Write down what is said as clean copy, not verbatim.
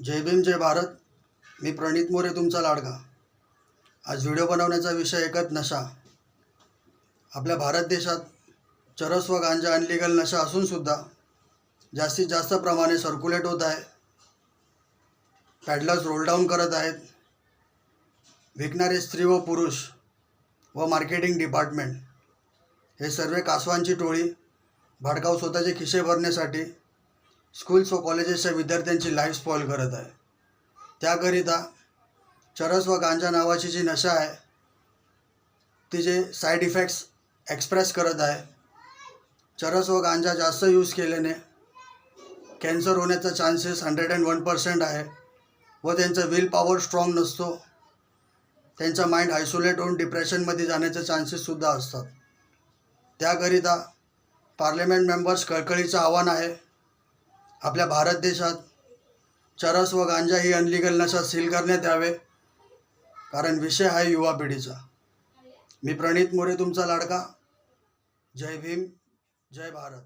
जय भीम जय भारत. मी प्रणित मोरे तुमचा लाडका. आज व्हिडिओ बनवण्याचा विषय एकच नशा. आपल्या भारत देशात चरस व गांजा अनलिगल नशा असूनसुद्धा जास्तीत जास्त प्रमाणे सर्क्युलेट होत आहे. पॅडलर्स रोल डाऊन करत आहेत. विकणारे स्त्री व पुरुष व मार्केटिंग डिपार्टमेंट हे सर्व कासवांची टोळी भाडकाऊ स्वतःचे खिसे भरण्यासाठी स्कूल्स व कॉलेजेसच्या विद्यार्थ्यांची लाईफ स्पॉईल करत आहे. त्याकरिता चरस व गांजा नावाची जी नशा आहे ती जे साईड इफेक्ट्स एक्सप्रेस करत आहे. चरस व गांजा जास्त यूज केल्याने कॅन्सर होण्याचा चान्सेस 101% आहे व त्यांचा विल पॉवर स्ट्रॉंग नसतो. त्यांचा माइंड आयसोलेट होऊन डिप्रेशनमध्ये जाण्याचे चान्सेससुद्धा असतात. त्याकरिता पार्लमेंट मेंबर्स कळकळीचं आव्हान आहे, आपल्या भारत देशात चरस व गांजा ही अनलिगल नशा सील करण्यात यावे, कारण विषय आहे युवा पिढीचा. मी प्रणित मोरे तुमचा लाडका. जय भीम जय भारत.